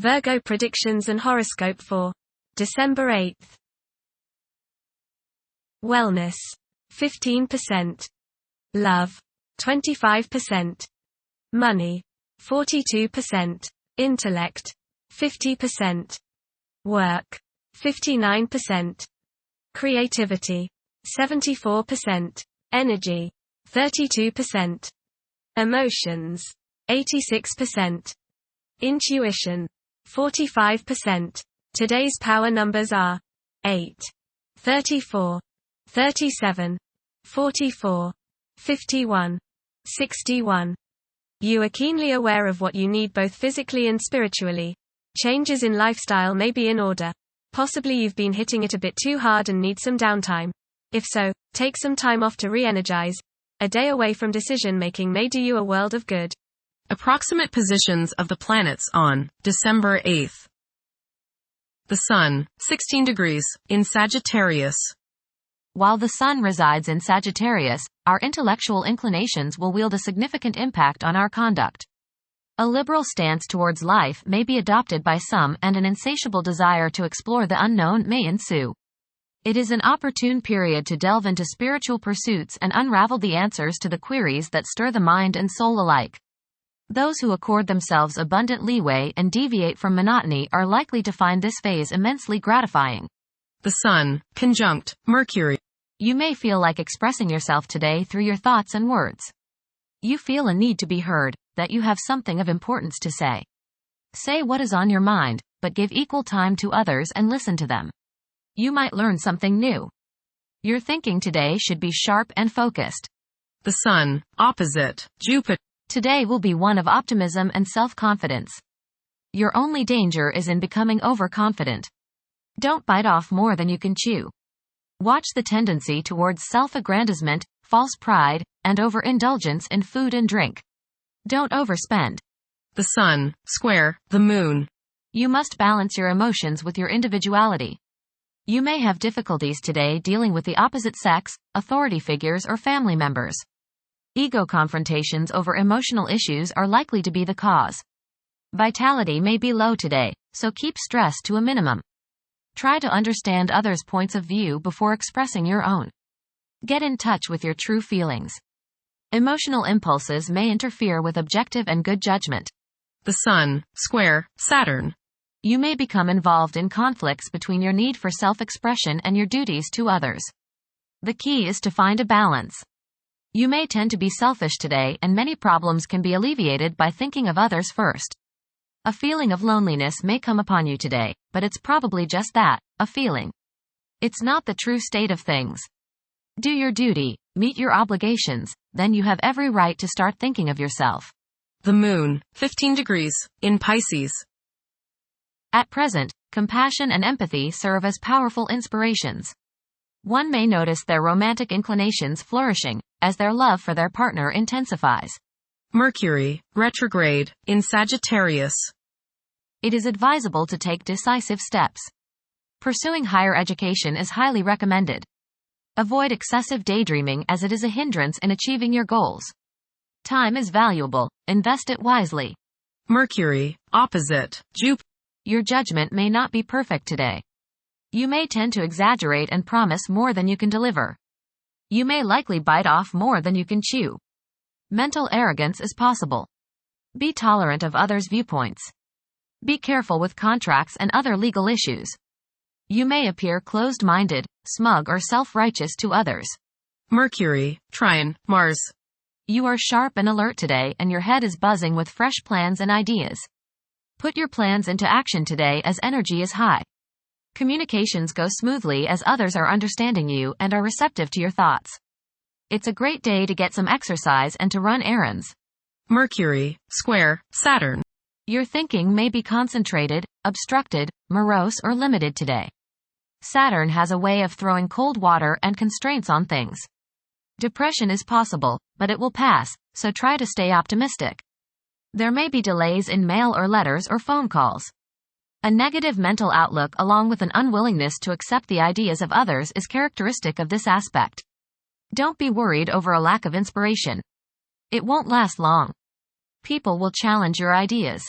Virgo predictions and horoscope for December 8th. Wellness, 15%. Love, 25%. Money, 42%. Intellect, 50%. Work, 59%. Creativity, 74%. Energy, 32%. Emotions, 86%. Intuition, 45%. Today's power numbers are 8, 34, 37, 44, 51, 61. You are keenly aware of what you need both physically and spiritually. Changes in lifestyle may be in order. Possibly you've been hitting it a bit too hard and need some downtime. If so, take some time off to re-energize. A day away from decision making may do you a world of good. Approximate positions of the planets on December 8th. The Sun, 16 degrees, in Sagittarius. While the Sun resides in Sagittarius, our intellectual inclinations will wield a significant impact on our conduct. A liberal stance towards life may be adopted by some, and an insatiable desire to explore the unknown may ensue. It is an opportune period to delve into spiritual pursuits and unravel the answers to the queries that stir the mind and soul alike. Those who accord themselves abundant leeway and deviate from monotony are likely to find this phase immensely gratifying. The Sun, conjunct Mercury. You may feel like expressing yourself today through your thoughts and words. You feel a need to be heard, that you have something of importance to say. Say what is on your mind, but give equal time to others and listen to them. You might learn something new. Your thinking today should be sharp and focused. The Sun, opposite Jupiter. Today will be one of optimism and self-confidence. Your only danger is in becoming overconfident. Don't bite off more than you can chew. Watch the tendency towards self-aggrandizement, false pride, and overindulgence in food and drink. Don't overspend. The Sun, square the Moon. You must balance your emotions with your individuality. You may have difficulties today dealing with the opposite sex, authority figures, or family members. Ego confrontations over emotional issues are likely to be the cause. Vitality may be low today, so keep stress to a minimum. Try to understand others' points of view before expressing your own. Get in touch with your true feelings. Emotional impulses may interfere with objective and good judgment. The Sun, square Saturn. You may become involved in conflicts between your need for self-expression and your duties to others. The key is to find a balance. You may tend to be selfish today, and many problems can be alleviated by thinking of others first. A feeling of loneliness may come upon you today, but it's probably just that, a feeling. It's not the true state of things. Do your duty, meet your obligations, then you have every right to start thinking of yourself. The Moon, 15 degrees, in Pisces. At present, compassion and empathy serve as powerful inspirations. One may notice their romantic inclinations flourishing, as their love for their partner intensifies. Mercury, retrograde, in Sagittarius. It is advisable to take decisive steps. Pursuing higher education is highly recommended. Avoid excessive daydreaming, as it is a hindrance in achieving your goals. Time is valuable, invest it wisely. Mercury, opposite Jupiter. Your judgment may not be perfect today. You may tend to exaggerate and promise more than you can deliver. You may likely bite off more than you can chew. Mental arrogance is possible. Be tolerant of others' viewpoints. Be careful with contracts and other legal issues. You may appear closed-minded, smug, or self-righteous to others. Mercury, trine Mars. You are sharp and alert today, and your head is buzzing with fresh plans and ideas. Put your plans into action today, as energy is high. Communications go smoothly as others are understanding you and are receptive to your thoughts. It's a great day to get some exercise and to run errands. Mercury, square Saturn. Your thinking may be concentrated, obstructed, morose, or limited today. Saturn has a way of throwing cold water and constraints on things. Depression is possible, but it will pass, so try to stay optimistic. There may be delays in mail or letters or phone calls. A negative mental outlook along with an unwillingness to accept the ideas of others is characteristic of this aspect. Don't be worried over a lack of inspiration. It won't last long. People will challenge your ideas.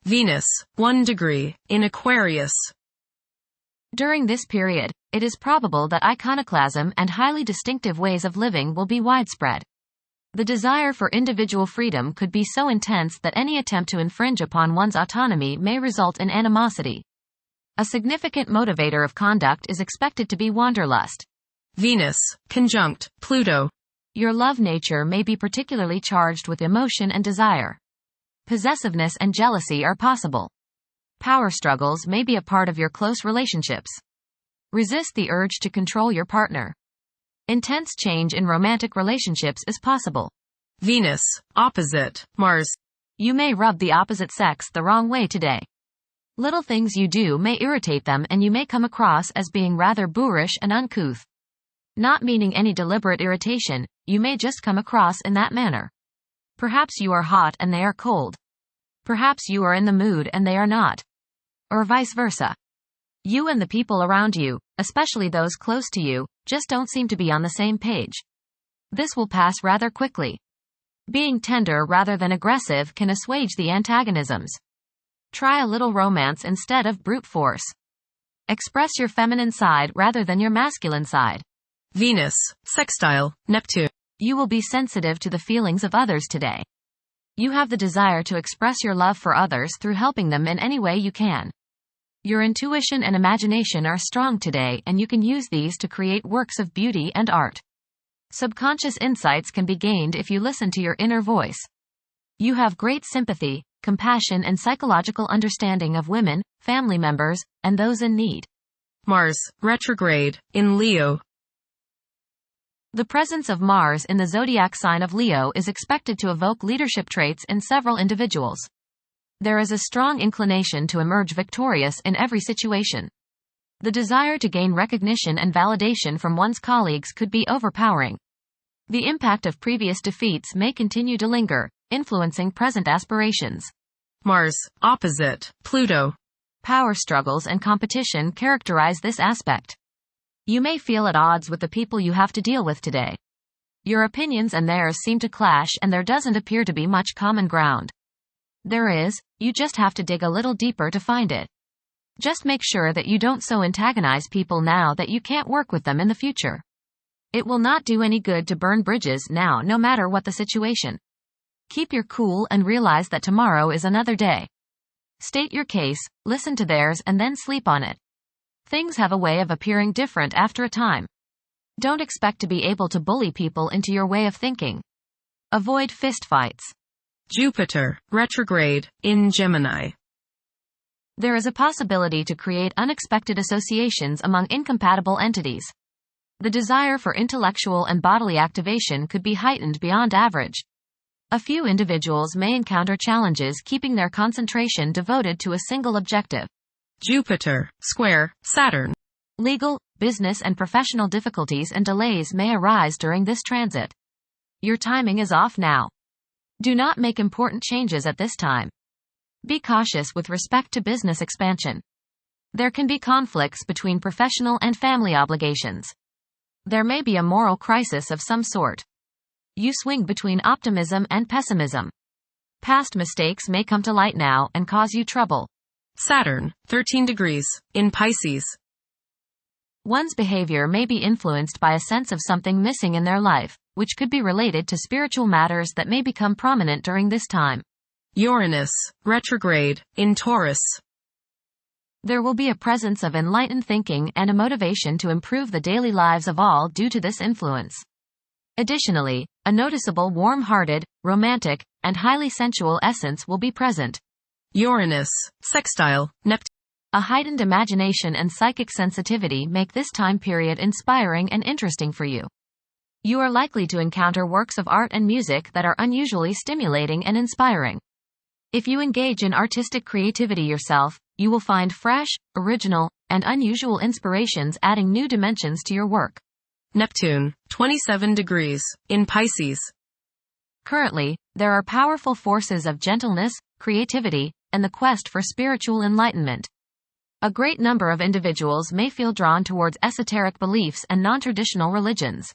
Venus, 1 degree, in Aquarius. During this period, it is probable that iconoclasm and highly distinctive ways of living will be widespread. The desire for individual freedom could be so intense that any attempt to infringe upon one's autonomy may result in animosity. A significant motivator of conduct is expected to be wanderlust. Venus, conjunct Pluto. Your love nature may be particularly charged with emotion and desire. Possessiveness and jealousy are possible. Power struggles may be a part of your close relationships. Resist the urge to control your partner. Intense change in romantic relationships is possible. Venus, opposite Mars. You may rub the opposite sex the wrong way today. Little things you do may irritate them and you may come across as being rather boorish and uncouth. Not meaning any deliberate irritation, you may just come across in that manner. Perhaps you are hot and they are cold. Perhaps you are in the mood and they are not. Or vice versa. You and the people around you, especially those close to you, just don't seem to be on the same page. This will pass rather quickly. Being tender rather than aggressive can assuage the antagonisms. Try a little romance instead of brute force. Express your feminine side rather than your masculine side. Venus, sextile Neptune. You will be sensitive to the feelings of others today. You have the desire to express your love for others through helping them in any way you can. Your intuition and imagination are strong today and you can use these to create works of beauty and art. Subconscious insights can be gained if you listen to your inner voice. You have great sympathy, compassion and psychological understanding of women, family members, and those in need. Mars, retrograde, in Leo. The presence of Mars in the zodiac sign of Leo is expected to evoke leadership traits in several individuals. There is a strong inclination to emerge victorious in every situation. The desire to gain recognition and validation from one's colleagues could be overpowering. The impact of previous defeats may continue to linger, influencing present aspirations. Mars, opposite Pluto. Power struggles and competition characterize this aspect. You may feel at odds with the people you have to deal with today. Your opinions and theirs seem to clash and there doesn't appear to be much common ground. There is, you just have to dig a little deeper to find it. Just make sure that you don't so antagonize people now that you can't work with them in the future. It will not do any good to burn bridges now no matter what the situation. Keep your cool and realize that tomorrow is another day. State your case, listen to theirs and then sleep on it. Things have a way of appearing different after a time. Don't expect to be able to bully people into your way of thinking. Avoid fistfights. Jupiter, retrograde, in Gemini. There is a possibility to create unexpected associations among incompatible entities. The desire for intellectual and bodily activation could be heightened beyond average. A few individuals may encounter challenges keeping their concentration devoted to a single objective. Jupiter, square, Saturn. Legal, business and professional difficulties and delays may arise during this transit. Your timing is off now. Do not make important changes at this time. Be cautious with respect to business expansion. There can be conflicts between professional and family obligations. There may be a moral crisis of some sort. You swing between optimism and pessimism. Past mistakes may come to light now and cause you trouble. Saturn, 13 degrees, in Pisces. One's behavior may be influenced by a sense of something missing in their life, which could be related to spiritual matters that may become prominent during this time. Uranus, retrograde, in Taurus. There will be a presence of enlightened thinking and a motivation to improve the daily lives of all due to this influence. Additionally, a noticeable warm-hearted, romantic, and highly sensual essence will be present. Uranus, sextile Neptune. A heightened imagination and psychic sensitivity make this time period inspiring and interesting for you. You are likely to encounter works of art and music that are unusually stimulating and inspiring. If you engage in artistic creativity yourself, you will find fresh, original, and unusual inspirations adding new dimensions to your work. Neptune, 27 degrees, in Pisces. Currently, there are powerful forces of gentleness, creativity, and the quest for spiritual enlightenment. A great number of individuals may feel drawn towards esoteric beliefs and non-traditional religions.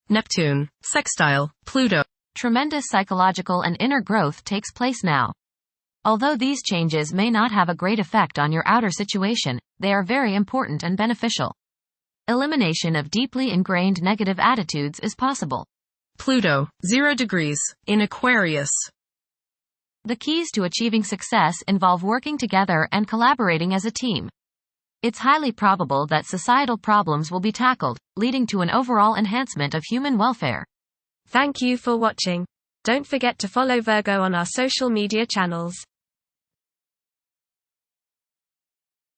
Neptune, sextile Pluto. Tremendous psychological and inner growth takes place now. Although these changes may not have a great effect on your outer situation, they are very important and beneficial. Elimination of deeply ingrained negative attitudes is possible. Pluto, 0 degrees, in Aquarius. The keys to achieving success involve working together and collaborating as a team. It's highly probable that societal problems will be tackled, leading to an overall enhancement of human welfare. Thank you for watching. Don't forget to follow Virgo on our social media channels.